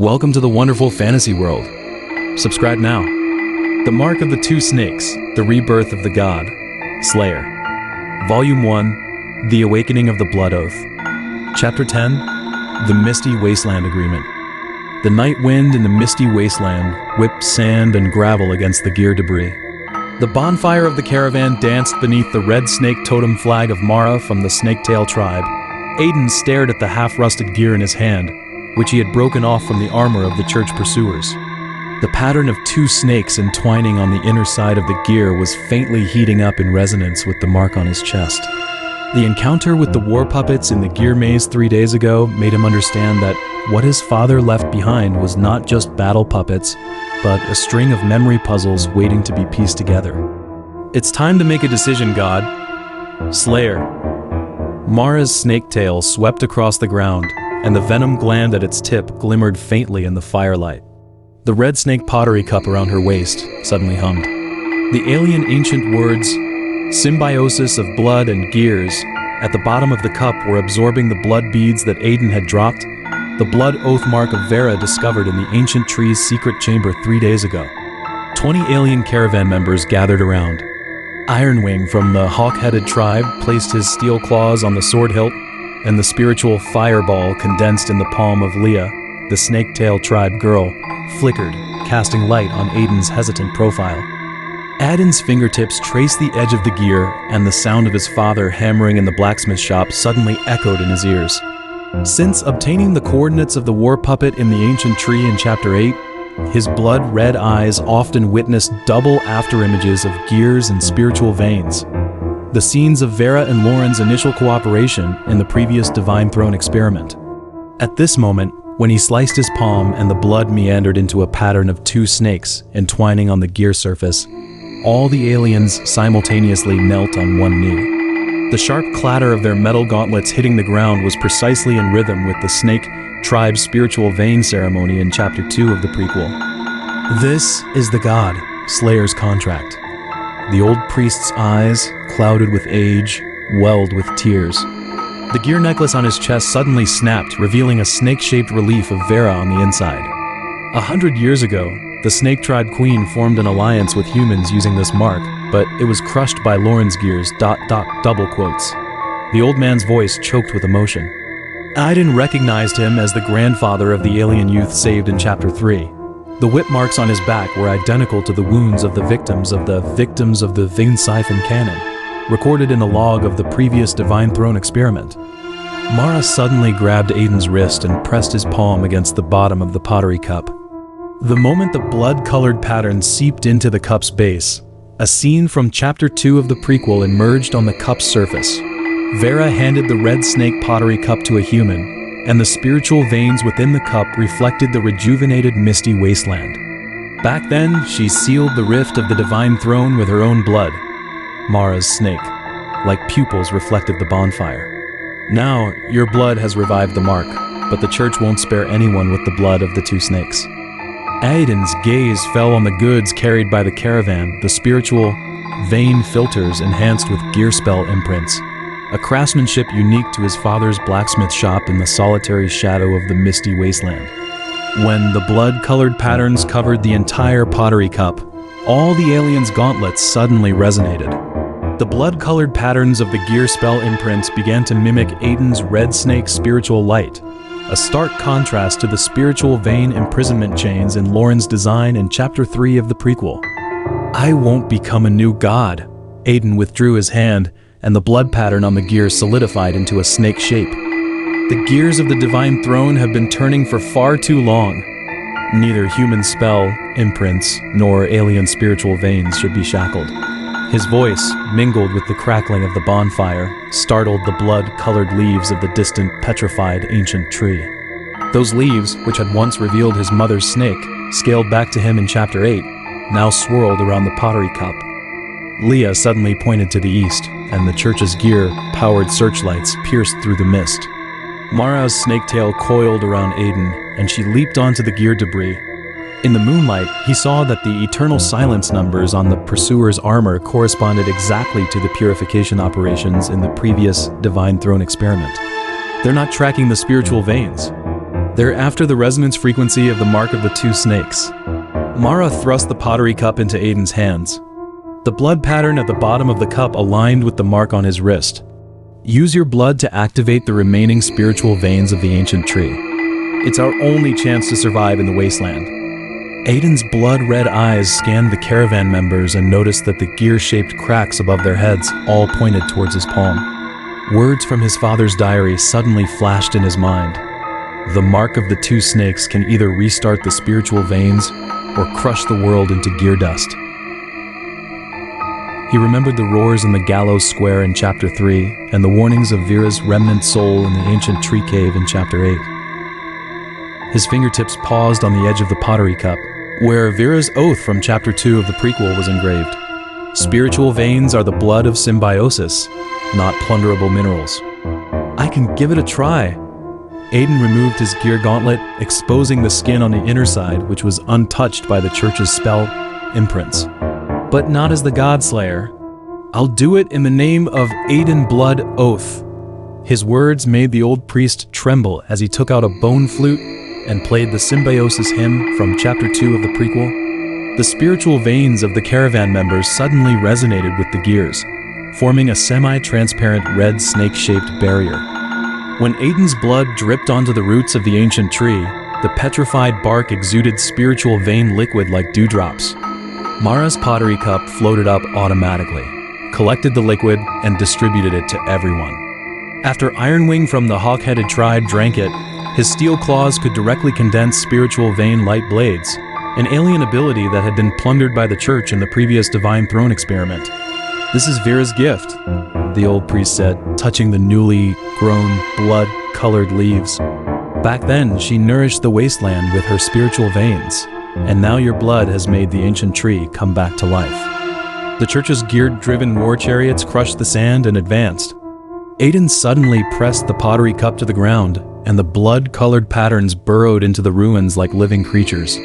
Welcome to the wonderful fantasy world. Subscribe now. The Mark of the Two Snakes, The Rebirth of the God, Slayer. Volume 1, The Awakening of the Blood Oath. Chapter 10, The Misty Wasteland Agreement. The night wind in the misty wasteland whipped sand and gravel against the gear debris. The bonfire of the caravan danced beneath the red snake totem flag of Mara from the Snaketail tribe. Aiden stared at the half-rusted gear in his hand, which he had broken off from the armor of the church pursuers. The pattern of two snakes entwining on the inner side of the gear was faintly heating up in resonance with the mark on his chest. The encounter with the war puppets in the gear maze 3 days ago made him understand that what his father left behind was not just battle puppets, but a string of memory puzzles waiting to be pieced together. It's time to make a decision, God. Slayer. Mara's snake tail swept across the ground, and the venom gland at its tip glimmered faintly in the firelight. The red snake pottery cup around her waist suddenly hummed. The alien ancient words, symbiosis of blood and gears, at the bottom of the cup were absorbing the blood beads that Aiden had dropped, the blood oath mark of Vera discovered in the ancient tree's secret chamber 3 days ago. 20 alien caravan members gathered around. Ironwing from the hawk-headed tribe placed his steel claws on the sword hilt, and the spiritual fireball condensed in the palm of Leah, the Snaketail tribe girl, flickered, casting light on Aiden's hesitant profile. Aiden's fingertips traced the edge of the gear, and the sound of his father hammering in the blacksmith shop suddenly echoed in his ears. Since obtaining the coordinates of the war puppet in the ancient tree in Chapter 8, his blood-red eyes often witnessed double afterimages of gears and spiritual veins. The scenes of Vera and Loren's initial cooperation in the previous Divine Throne experiment. At this moment, when he sliced his palm and the blood meandered into a pattern of two snakes entwining on the gear surface, all the aliens simultaneously knelt on one knee. The sharp clatter of their metal gauntlets hitting the ground was precisely in rhythm with the Snake Tribe's spiritual vein ceremony in Chapter 2 of the prequel. This is the God, Slayer's contract. The old priest's eyes, clouded with age, welled with tears. The gear necklace on his chest suddenly snapped, revealing a snake-shaped relief of Vera on the inside. 100 years ago, the Snake Tribe Queen formed an alliance with humans using this mark, but it was crushed by Loren's gears, ... double quotes. The old man's voice choked with emotion. Aiden recognized him as the grandfather of the alien youth saved in Chapter 3. The whip marks on his back were identical to the wounds of the victims of the Vin-Siphon cannon, recorded in a log of the previous Divine Throne experiment. Mara suddenly grabbed Aiden's wrist and pressed his palm against the bottom of the pottery cup. The moment the blood-colored pattern seeped into the cup's base, a scene from Chapter 2 of the prequel emerged on the cup's surface. Vera handed the red snake pottery cup to a human, and the spiritual veins within the cup reflected the rejuvenated misty wasteland. Back then, she sealed the rift of the Divine Throne with her own blood. Mara's snake, like pupils, reflected the bonfire. Now, your blood has revived the mark, but the church won't spare anyone with the blood of the two snakes. Aiden's gaze fell on the goods carried by the caravan, the spiritual vein filters enhanced with gear spell imprints, a craftsmanship unique to his father's blacksmith shop in the solitary shadow of the misty wasteland. When the blood-colored patterns covered the entire pottery cup, all the aliens' gauntlets suddenly resonated. The blood-colored patterns of the gear spell imprints began to mimic Aiden's red snake spiritual light, a stark contrast to the spiritual vein imprisonment chains in Loren's design in Chapter 3 of the prequel. I won't become a new god. Aiden withdrew his hand, and the blood pattern on the gear solidified into a snake shape. The gears of the Divine Throne have been turning for far too long. Neither human spell, imprints, nor alien spiritual veins should be shackled. His voice, mingled with the crackling of the bonfire, startled the blood-colored leaves of the distant, petrified ancient tree. Those leaves, which had once revealed his mother's snake, scaled back to him in Chapter 8, now swirled around the pottery cup. Leah suddenly pointed to the east, and the church's gear-powered searchlights pierced through the mist. Mara's snake tail coiled around Aiden, and she leaped onto the gear debris. In the moonlight, he saw that the eternal silence numbers on the pursuer's armor corresponded exactly to the purification operations in the previous Divine Throne experiment. They're not tracking the spiritual veins. They're after the resonance frequency of the mark of the two snakes. Mara thrust the pottery cup into Aiden's hands. The blood pattern at the bottom of the cup aligned with the mark on his wrist. Use your blood to activate the remaining spiritual veins of the ancient tree. It's our only chance to survive in the Wasteland. Aiden's blood-red eyes scanned the caravan members and noticed that the gear-shaped cracks above their heads all pointed towards his palm. Words from his father's diary suddenly flashed in his mind. The mark of the two snakes can either restart the spiritual veins or crush the world into gear dust. He remembered the roars in the gallows square in Chapter 3 and the warnings of Vera's remnant soul in the ancient tree cave in Chapter 8. His fingertips paused on the edge of the pottery cup, where Vera's oath from Chapter 2 of the prequel was engraved. Spiritual veins are the blood of symbiosis, not plunderable minerals. I can give it a try. Aiden removed his gear gauntlet, exposing the skin on the inner side, which was untouched by the church's spell imprints. But not as the Godslayer. I'll do it in the name of Aiden Blood Oath. His words made the old priest tremble as he took out a bone flute and played the Symbiosis hymn from Chapter 2 of the prequel. The spiritual veins of the caravan members suddenly resonated with the gears, forming a semi-transparent red snake-shaped barrier. When Aiden's blood dripped onto the roots of the ancient tree, the petrified bark exuded spiritual vein liquid like dewdrops. Mara's pottery cup floated up automatically, collected the liquid, and distributed it to everyone. After Ironwing from the hawk-headed tribe drank it, his steel claws could directly condense spiritual vein light blades, an alien ability that had been plundered by the church in the previous Divine Throne experiment. This is Vera's gift, the old priest said, touching the newly grown, blood-colored leaves. Back then, she nourished the wasteland with her spiritual veins, and now your blood has made the ancient tree come back to life. The church's gear-driven war chariots crushed the sand and advanced. Aiden suddenly pressed the pottery cup to the ground, and the blood-colored patterns burrowed into the ruins like living creatures.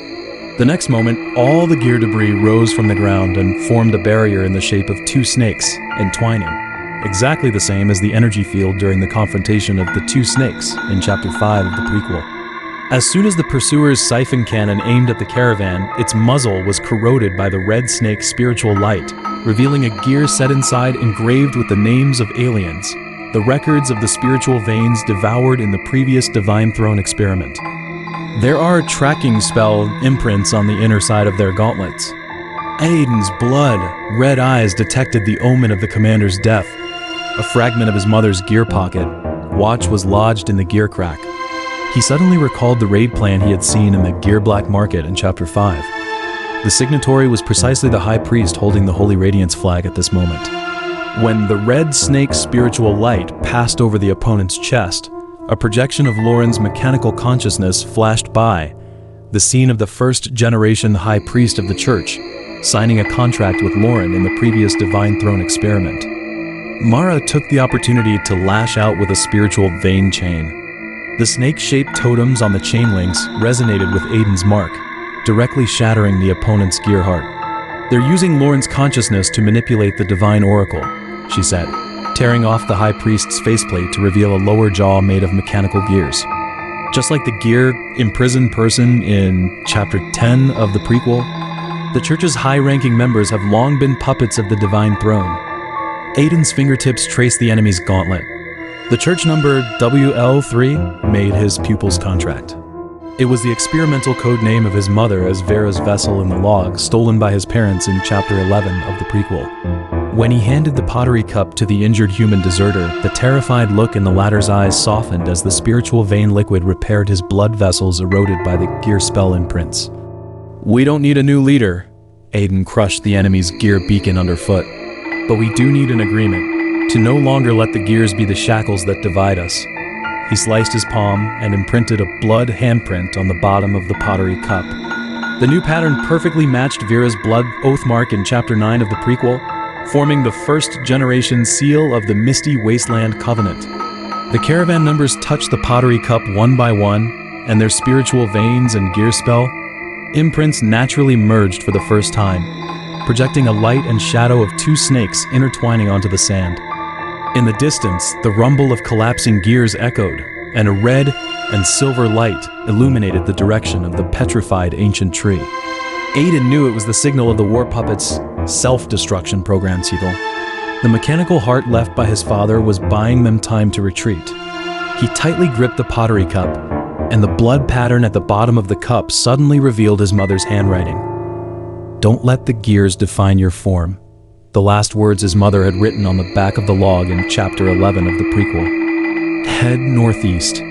The next moment, all the gear debris rose from the ground and formed a barrier in the shape of two snakes, entwining, exactly the same as the energy field during the confrontation of the two snakes in Chapter 5 of the prequel. As soon as the pursuer's siphon cannon aimed at the caravan, its muzzle was corroded by the red snake's spiritual light, revealing a gear set inside engraved with the names of aliens, the records of the spiritual veins devoured in the previous Divine Throne experiment. There are tracking spell imprints on the inner side of their gauntlets. Aiden's blood-red eyes detected the omen of the commander's death. A fragment of his mother's gear pocket watch was lodged in the gear crack. He suddenly recalled the raid plan he had seen in the Gear Black Market in Chapter 5. The signatory was precisely the High Priest holding the Holy Radiance flag at this moment. When the red snake's spiritual light passed over the opponent's chest, a projection of Loren's mechanical consciousness flashed by, the scene of the first-generation High Priest of the Church, signing a contract with Loren in the previous Divine Throne experiment. Mara took the opportunity to lash out with a spiritual vein chain. The snake-shaped totems on the chain links resonated with Aiden's mark, directly shattering the opponent's gear heart. They're using Loren's consciousness to manipulate the Divine Oracle, she said, tearing off the High Priest's faceplate to reveal a lower jaw made of mechanical gears. Just like the gear-imprisoned person in Chapter 10 of the prequel, the Church's high-ranking members have long been puppets of the Divine Throne. Aiden's fingertips traced the enemy's gauntlet. The Church number WL3 made his pupil's contract. It was the experimental code name of his mother as Vera's vessel in the log, stolen by his parents in Chapter 11 of the prequel. When he handed the pottery cup to the injured human deserter, the terrified look in the latter's eyes softened as the spiritual vein liquid repaired his blood vessels eroded by the gear spell imprints. We don't need a new leader. Aiden crushed the enemy's gear beacon underfoot. But we do need an agreement, to no longer let the gears be the shackles that divide us. He sliced his palm and imprinted a blood handprint on the bottom of the pottery cup. The new pattern perfectly matched Vera's blood oath mark in Chapter 9 of the prequel, forming the first-generation seal of the Misty Wasteland Covenant. The caravan members touched the pottery cup one by one, and their spiritual veins and gear spell imprints naturally merged for the first time, projecting a light and shadow of two snakes intertwining onto the sand. In the distance, the rumble of collapsing gears echoed, and a red and silver light illuminated the direction of the petrified ancient tree. Aiden knew it was the signal of the war puppet's self-destruction program, Subtitle. The mechanical heart left by his father was buying them time to retreat. He tightly gripped the pottery cup, and the blood pattern at the bottom of the cup suddenly revealed his mother's handwriting. "Don't let the gears define your form." The last words his mother had written on the back of the log in Chapter 11 of the prequel. "Head northeast."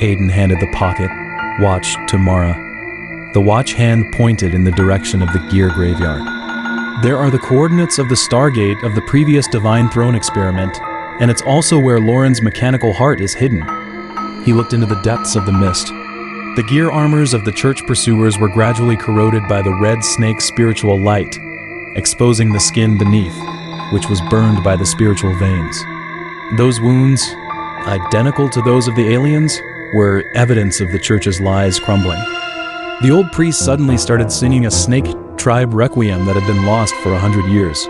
Aiden handed the pocket watch to Mara. The watch hand pointed in the direction of the gear graveyard. "There are the coordinates of the Stargate of the previous Divine Throne experiment, and it's also where Loren's mechanical heart is hidden." He looked into the depths of the mist. The gear armors of the church pursuers were gradually corroded by the red snake's spiritual light, exposing the skin beneath, which was burned by the spiritual veins. Those wounds, identical to those of the aliens, were evidence of the church's lies crumbling. The old priest suddenly started singing a snake tribe requiem that had been lost for 100 years.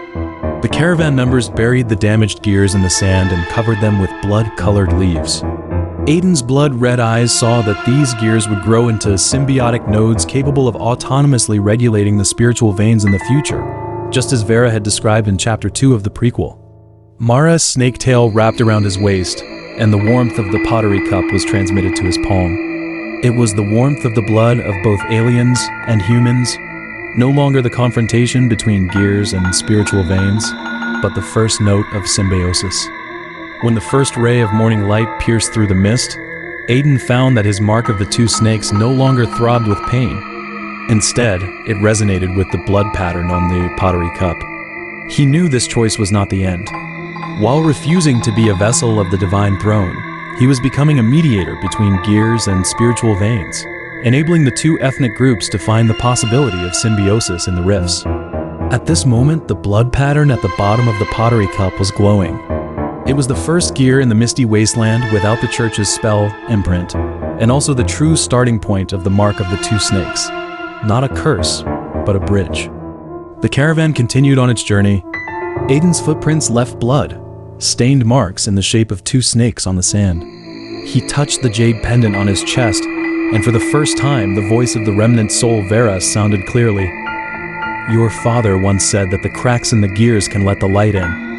The caravan members buried the damaged gears in the sand and covered them with blood-colored leaves. Aiden's blood-red eyes saw that these gears would grow into symbiotic nodes capable of autonomously regulating the spiritual veins in the future, just as Vera had described in Chapter 2 of the prequel. Mara's snake tail wrapped around his waist, and the warmth of the pottery cup was transmitted to his palm. It was the warmth of the blood of both aliens and humans, no longer the confrontation between gears and spiritual veins, but the first note of symbiosis. When the first ray of morning light pierced through the mist, Aiden found that his mark of the two snakes no longer throbbed with pain. Instead, it resonated with the blood pattern on the pottery cup. He knew this choice was not the end. While refusing to be a vessel of the Divine Throne, he was becoming a mediator between gears and spiritual veins, enabling the two ethnic groups to find the possibility of symbiosis in the rifts. At this moment, the blood pattern at the bottom of the pottery cup was glowing. It was the first gear in the Misty Wasteland without the church's spell imprint, and also the true starting point of the mark of the two snakes. Not a curse, but a bridge. The caravan continued on its journey. Aiden's footprints left blood, stained marks in the shape of two snakes on the sand. He touched the jade pendant on his chest, and for the first time, the voice of the remnant soul Vera sounded clearly. "Your father once said that the cracks in the gears can let the light in."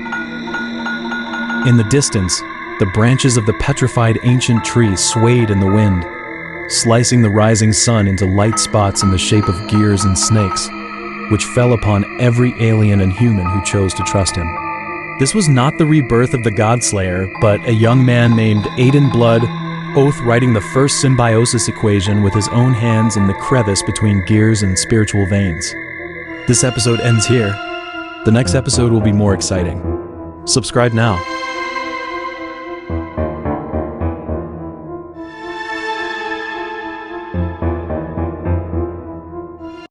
In the distance, the branches of the petrified ancient tree swayed in the wind, slicing the rising sun into light spots in the shape of gears and snakes, which fell upon every alien and human who chose to trust him. This was not the rebirth of the Godslayer, but a young man named Aiden Blood, Oath writing the first symbiosis equation with his own hands in the crevice between gears and spiritual veins. This episode ends here. The next episode will be more exciting. Subscribe now.